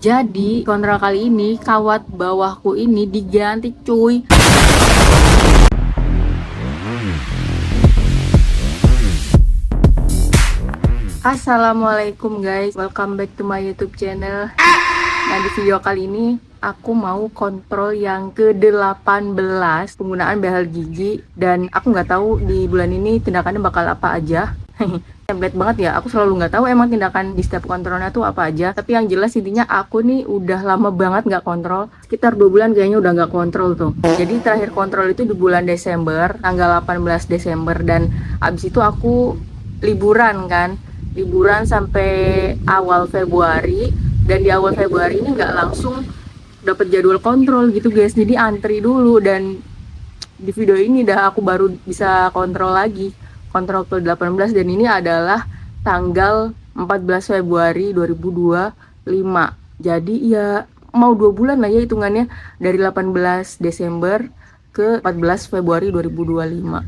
Jadi kontrol kali ini kawat bawahku ini diganti cuy. Assalamualaikum guys, welcome back to my YouTube channel. Nah, di video kali ini aku mau kontrol yang ke-18 penggunaan behel gigi, dan aku nggak tahu di bulan ini tindakannya bakal apa aja. Template banget ya, aku selalu nggak tahu emang tindakan di setiap kontrolnya tuh apa aja. Tapi yang jelas intinya aku nih udah lama banget nggak kontrol, sekitar 2 bulan kayaknya udah nggak kontrol tuh. Jadi terakhir kontrol itu di bulan Desember, tanggal 18 Desember, dan abis itu aku liburan sampai awal Februari. Dan di awal Februari ini nggak langsung dapat jadwal kontrol gitu guys, jadi antri dulu. Dan di video ini dah aku baru bisa kontrol lagi, kontrol ke 18, dan ini adalah tanggal 14 Februari 2025. Jadi ya mau 2 bulan lah ya hitungannya, dari 18 Desember ke 14 Februari 2025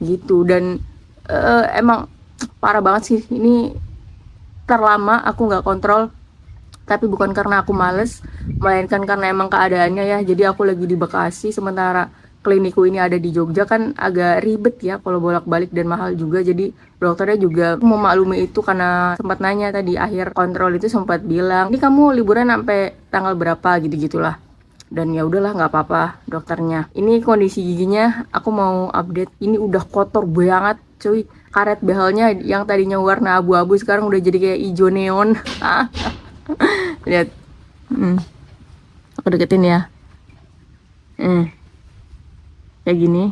gitu. Dan emang parah banget sih, ini terlama aku nggak kontrol. Tapi bukan karena aku males, melainkan karena emang keadaannya ya. Jadi aku lagi di Bekasi, sementara klinikku ini ada di Jogja, kan agak ribet ya kalau bolak-balik dan mahal juga. Jadi dokternya juga memaklumi itu, karena sempat nanya tadi akhir kontrol itu, sempat bilang, "Ini kamu liburan sampai tanggal berapa?" gitu-gitulah. Dan ya udahlah, nggak apa-apa dokternya. Ini kondisi giginya aku mau update. Ini udah kotor banget cuy. Karet behelnya yang tadinya warna abu-abu sekarang udah jadi kayak hijau neon. Lihat, aku deketin ya, kayak gini.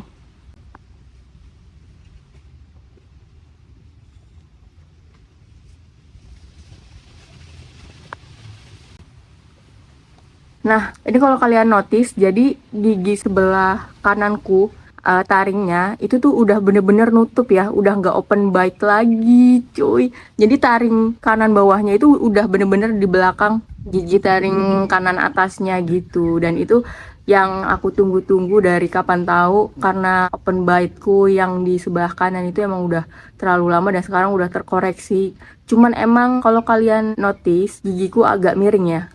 Nah, ini kalau kalian notice, jadi gigi sebelah kananku, taringnya itu tuh udah bener-bener nutup ya, udah nggak open bite lagi cuy. Jadi taring kanan bawahnya itu udah bener-bener di belakang gigi taring kanan atasnya gitu. Dan itu yang aku tunggu-tunggu dari kapan tahu, karena open bite-ku yang di sebelah kanan itu emang udah terlalu lama dan sekarang udah terkoreksi. Cuman emang kalau kalian notice, gigiku agak miring ya,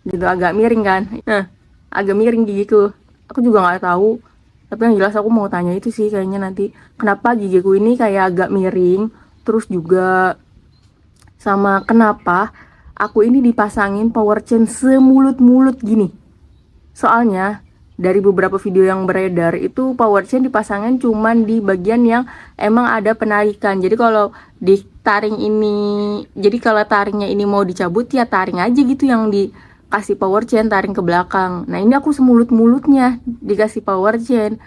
gitu, agak miring kan. Nah, agak miring gigiku. Aku juga nggak tahu, tapi yang jelas aku mau tanya itu sih kayaknya nanti, kenapa gigiku ini kayak agak miring. Terus juga sama kenapa aku ini dipasangin power chain semulut-mulut gini. Soalnya dari beberapa video yang beredar itu power chain dipasangin cuman di bagian yang emang ada penarikan. Jadi kalau di taring ini, jadi kalau taringnya ini mau dicabut ya taring aja gitu yang dikasih power chain, taring ke belakang. Nah ini aku semulut-mulutnya dikasih power chain.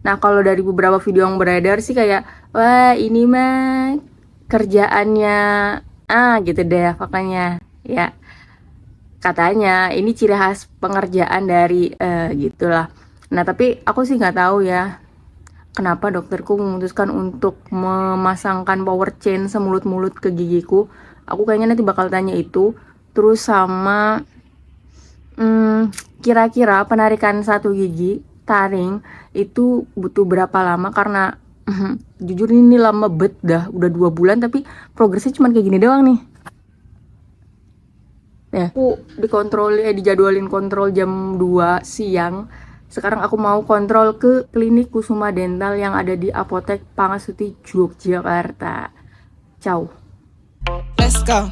Nah kalau dari beberapa video yang beredar sih kayak, wah ini mah kerjaannya gitu deh pokoknya ya. Katanya ini ciri khas pengerjaan dari gitulah. Nah tapi aku sih nggak tahu ya kenapa dokterku memutuskan untuk memasangkan power chain semulut-mulut ke gigiku. Aku kayaknya nanti bakal tanya itu. Terus sama kira-kira penarikan satu gigi taring itu butuh berapa lama, karena jujur ini lama bet dah, udah 2 bulan tapi progresnya cuma kayak gini doang nih. Ya, aku dijadwalin kontrol jam 2 siang. Sekarang aku mau kontrol ke klinik Kusuma Dental yang ada di Apotek Pangasuti, Yogyakarta. Ciao. Let's go.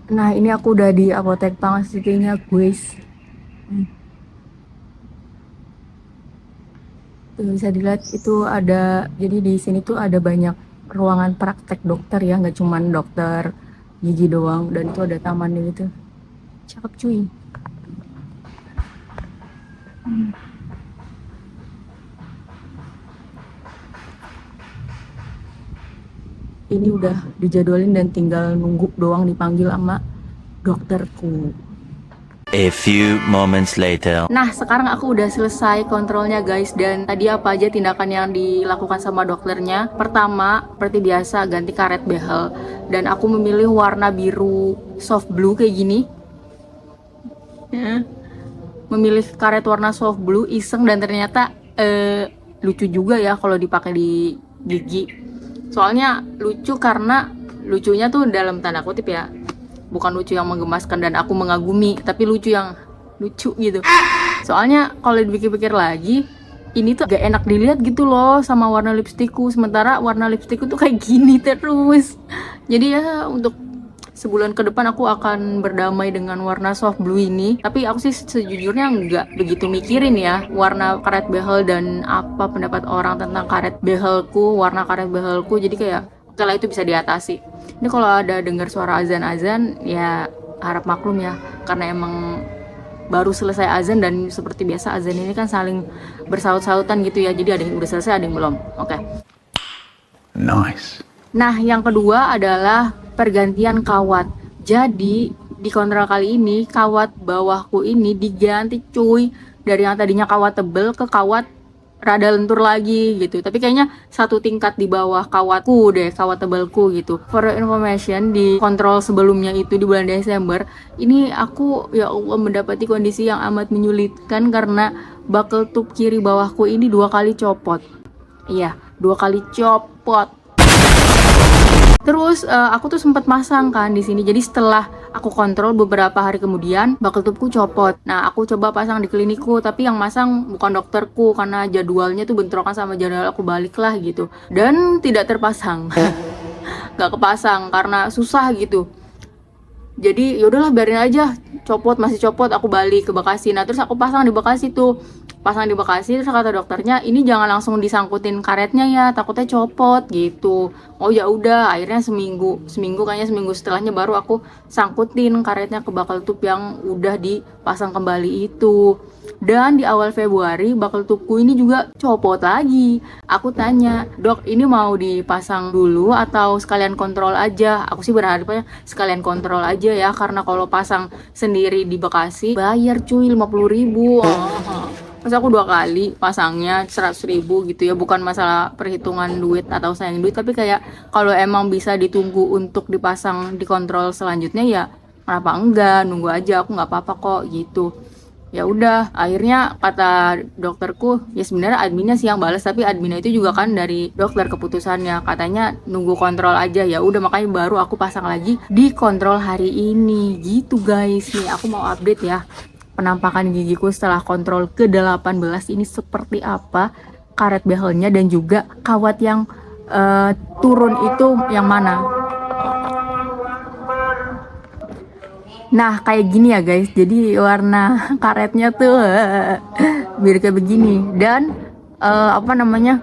Nah, ini aku udah di Apotek Pangasutinya, guys. Tuh, bisa dilihat itu ada, jadi di sini tuh ada banyak ruangan praktek dokter ya, nggak cuman dokter gigi doang. Dan itu ada tamannya gitu. Cakep cuy. Ini udah dijadwalin dan tinggal nunggu doang dipanggil sama dokterku. A few moments later. Nah, sekarang aku udah selesai kontrolnya guys. Dan tadi apa aja tindakan yang dilakukan sama dokternya? Pertama, seperti biasa ganti karet behel. Dan aku memilih warna biru soft blue kayak gini ya. memilih karet warna soft blue iseng dan ternyata lucu juga ya kalau dipakai di gigi. Soalnya lucu karena lucunya tuh dalam tanda kutip ya, bukan lucu yang menggemaskan dan aku mengagumi, tapi lucu yang lucu gitu. Soalnya kalau dipikir-pikir lagi, ini tuh gak enak dilihat gitu loh sama warna lipstikku, sementara warna lipstikku tuh kayak gini terus. Jadi ya untuk sebulan ke depan aku akan berdamai dengan warna soft blue ini. Tapi aku sih sejujurnya nggak begitu mikirin ya warna karet behel dan apa pendapat orang tentang karet behelku, warna karet behelku. Jadi kayak oke lah, itu bisa diatasi. Ini kalau ada dengar suara azan-azan ya harap maklum ya, karena emang baru selesai azan dan seperti biasa azan ini kan saling bersaut-sautan gitu ya. Jadi ada yang udah selesai, ada yang belum. Oke. Nice. Nah, yang kedua adalah pergantian kawat. Jadi di kontrol kali ini kawat bawahku ini diganti cuy, dari yang tadinya kawat tebel ke kawat rada lentur lagi gitu. Tapi kayaknya satu tingkat di bawah kawatku deh, kawat tebelku gitu. For your information, di kontrol sebelumnya itu di bulan Desember, ini aku ya Allah mendapati kondisi yang amat menyulitkan karena buckle tube kiri bawahku ini 2 kali copot. Iya, 2 kali copot. Terus aku tuh sempat masang kan di sini. Jadi setelah aku kontrol beberapa hari kemudian, buckle tubeku copot. Nah, aku coba pasang di klinikku, tapi yang masang bukan dokterku karena jadwalnya tuh bentrokan sama jadwal aku balik lah gitu. Dan tidak terpasang. Gak kepasang karena susah gitu. Jadi yaudahlah biarin aja, copot masih copot, aku balik ke Bekasi. Nah, terus aku pasang di Bekasi tuh. Pasang di Bekasi, terus kata dokternya, ini jangan langsung disangkutin karetnya ya, takutnya copot gitu. Oh ya udah, akhirnya seminggu kayaknya seminggu setelahnya baru aku sangkutin karetnya ke buckle tube yang udah dipasang kembali itu. Dan di awal Februari buckle tubeku ini juga copot lagi. Aku tanya, dok ini mau dipasang dulu atau sekalian kontrol aja? Aku sih berharapnya sekalian kontrol aja ya, karena kalau pasang sendiri di Bekasi bayar cuy 50.000. Pas aku 2 kali pasangnya 100.000 gitu ya, bukan masalah perhitungan duit atau sayang duit, tapi kayak kalau emang bisa ditunggu untuk dipasang di kontrol selanjutnya ya kenapa enggak, nunggu aja, aku nggak apa-apa kok gitu. Ya udah, akhirnya kata dokterku ya sebenarnya adminnya sih yang balas, tapi adminnya itu juga kan dari dokter keputusannya, katanya nunggu kontrol aja. Ya udah, makanya baru aku pasang lagi di kontrol hari ini gitu guys. Nih aku mau update ya penampakan gigiku setelah kontrol ke-18 ini seperti apa, karet behelnya dan juga kawat yang turun itu yang mana. Nah kayak gini ya guys, jadi warna karetnya tuh biar kayak begini. Dan apa namanya,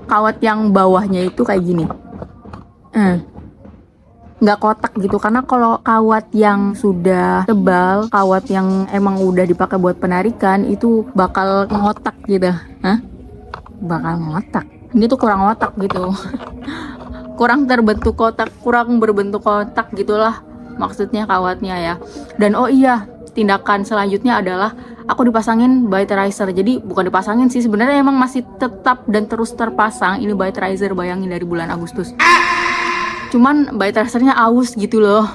kawat yang bawahnya itu kayak gini, nggak kotak gitu, karena kalau kawat yang sudah tebal, kawat yang emang udah dipakai buat penarikan itu bakal ngotak gitu. Bakal ngotak, ini tuh kurang ngotak gitu. Kurang terbentuk kotak, kurang berbentuk kotak gitulah maksudnya kawatnya ya. Dan oh iya, tindakan selanjutnya adalah aku dipasangin bite riser. Jadi bukan dipasangin sih, sebenarnya emang masih tetap dan terus terpasang ini bite riser, bayangin dari bulan Agustus. Cuman bite risernya aus gitu loh.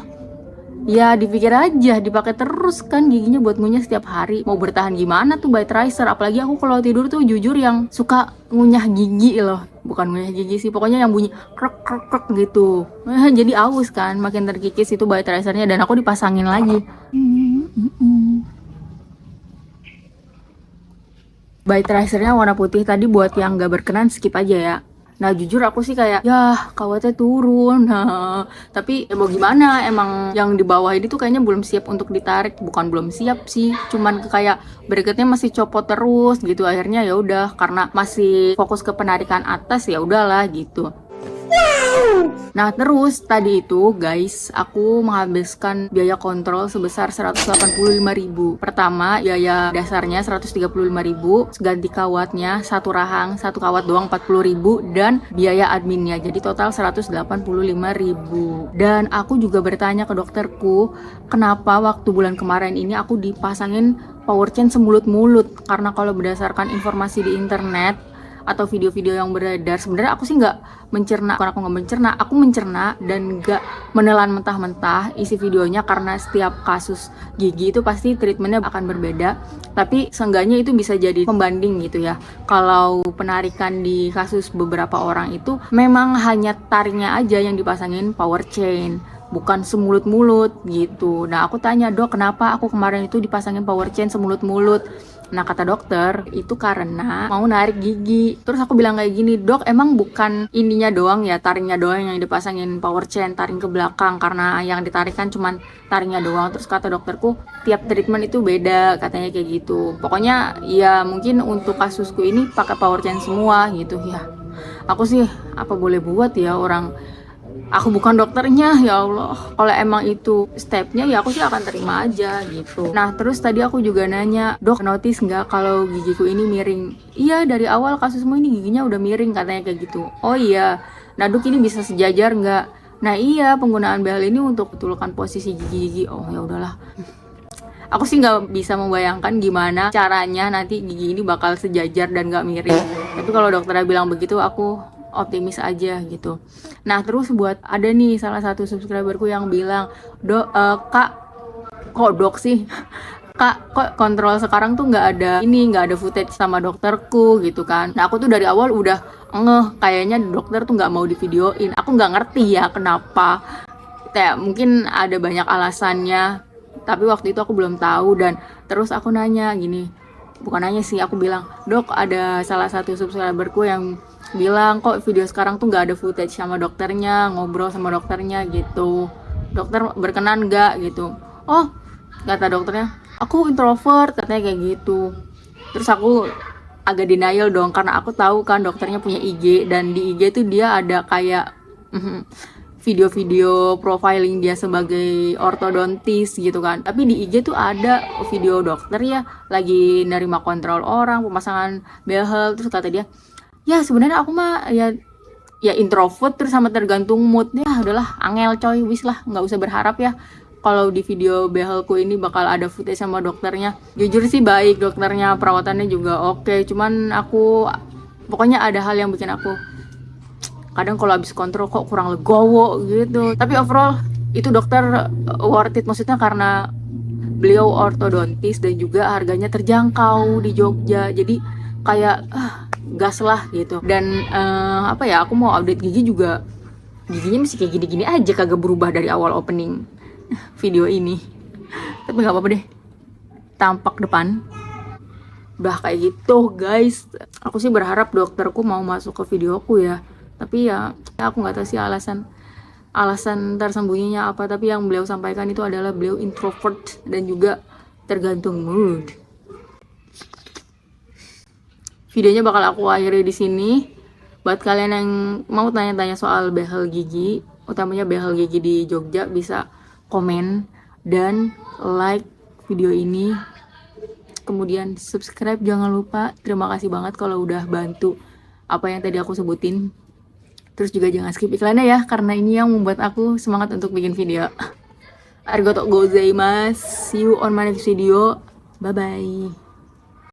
Ya dipikir aja dipakai terus kan giginya buat ngunyah setiap hari. Mau bertahan gimana tuh bite riser? Apalagi aku kalau tidur tuh jujur yang suka ngunyah gigi loh. Bukan ngunyah gigi sih, pokoknya yang bunyi krek krek krek gitu. Jadi aus kan, makin terkikis itu bite risernya dan aku dipasangin lagi. Bite risernya warna putih, tadi buat yang gak berkenan skip aja ya. Nah jujur aku sih kayak ya kawatnya turun. Tapi ya mau gimana, emang yang di bawah ini tuh kayaknya belum siap untuk ditarik. Bukan belum siap sih, cuman kayak berikutnya masih copot terus gitu. Akhirnya ya udah, karena masih fokus ke penarikan atas ya udahlah gitu. Nah terus tadi itu guys, aku menghabiskan biaya kontrol sebesar 185.000. Pertama biaya dasarnya 135.000, ganti kawatnya satu rahang, satu kawat doang 40.000, dan biaya adminnya jadi total 185.000. Dan aku juga bertanya ke dokterku, kenapa waktu bulan kemarin ini aku dipasangin power chain semulut-mulut. Karena kalau berdasarkan informasi di internet, atau video-video yang beredar, sebenarnya aku sih nggak mencerna, bukan aku nggak mencerna, aku mencerna dan nggak menelan mentah-mentah isi videonya, karena setiap kasus gigi itu pasti treatmentnya akan berbeda. Tapi seenggaknya itu bisa jadi pembanding gitu ya. Kalau penarikan di kasus beberapa orang itu memang hanya taringnya aja yang dipasangin power chain, bukan semulut-mulut gitu. Nah aku tanya, dok kenapa aku kemarin itu dipasangin power chain semulut-mulut? Nah kata dokter itu karena mau narik gigi. Terus aku bilang kayak gini, dok emang bukan ininya doang ya, taringnya doang yang dipasangin power chain, taring ke belakang, karena yang ditarikan cuman taringnya doang. Terus kata dokterku tiap treatment itu beda, katanya kayak gitu. Pokoknya ya mungkin untuk kasusku ini pakai power chain semua gitu ya. Aku sih apa boleh buat ya, orang aku bukan dokternya, ya Allah. Kalau emang itu stepnya ya aku sih akan terima aja gitu. Nah terus tadi aku juga nanya, dok notice nggak kalau gigiku ini miring? Iya dari awal kasusmu ini giginya udah miring, katanya kayak gitu. Oh iya, nah dok ini bisa sejajar nggak? Nah iya, penggunaan behel ini untuk betulkan posisi gigi-gigi. Oh ya udahlah. Aku sih nggak bisa membayangkan gimana caranya nanti gigi ini bakal sejajar dan nggak miring. Tapi kalau dokternya bilang begitu, aku optimis aja gitu. Nah terus buat ada nih salah satu subscriberku yang bilang, kak kok dok sih, kak kok kontrol sekarang tuh nggak ada footage sama dokterku gitu kan. Nah aku tuh dari awal udah kayaknya dokter tuh nggak mau divideoin. Aku nggak ngerti ya kenapa, kayak mungkin ada banyak alasannya, tapi waktu itu aku belum tahu. Dan terus aku nanya gini, bukan nanya sih, aku bilang, dok ada salah satu subscriberku yang bilang kok video sekarang tuh nggak ada footage sama dokternya, ngobrol sama dokternya gitu, dokter berkenan nggak gitu. Oh kata dokternya, aku introvert, katanya kayak gitu. Terus aku agak denial dong, karena aku tahu kan dokternya punya IG, dan di IG tuh dia ada kayak video-video profiling dia sebagai ortodontis gitu kan. Tapi di IG tuh ada video dokter ya lagi nerima kontrol orang pemasangan behel. Terus kata dia, ya sebenarnya aku mah ya introvert, terus sama tergantung mood. Ya udahlah angel coy, wis lah, nggak usah berharap ya kalau di video behelku ini bakal ada footage sama dokternya. Jujur sih baik dokternya, perawatannya juga oke. Cuman aku pokoknya ada hal yang bikin aku kadang kalau habis kontrol kok kurang legowo gitu. Tapi overall itu dokter worth it, maksudnya karena beliau ortodontis dan juga harganya terjangkau di Jogja. Jadi kayak gas lah gitu. Dan aku mau update gigi juga, giginya masih kayak gini-gini aja, kagak berubah dari awal opening video ini. Tapi nggak apa-apa deh, tampak depan udah kayak gitu guys. Aku sih berharap dokterku mau masuk ke videoku ya, tapi ya aku nggak tahu sih alasan tersembunyinya apa. Tapi yang beliau sampaikan itu adalah beliau introvert dan juga tergantung mood. Videonya bakal aku akhiri di sini. Buat kalian yang mau tanya-tanya soal behel gigi, utamanya behel gigi di Jogja, bisa komen dan like video ini. Kemudian subscribe jangan lupa. Terima kasih banget kalau udah bantu apa yang tadi aku sebutin. Terus juga jangan skip iklannya ya, karena ini yang membuat aku semangat untuk bikin video. Arigatou gozaimasu. See you on my next video. Bye bye.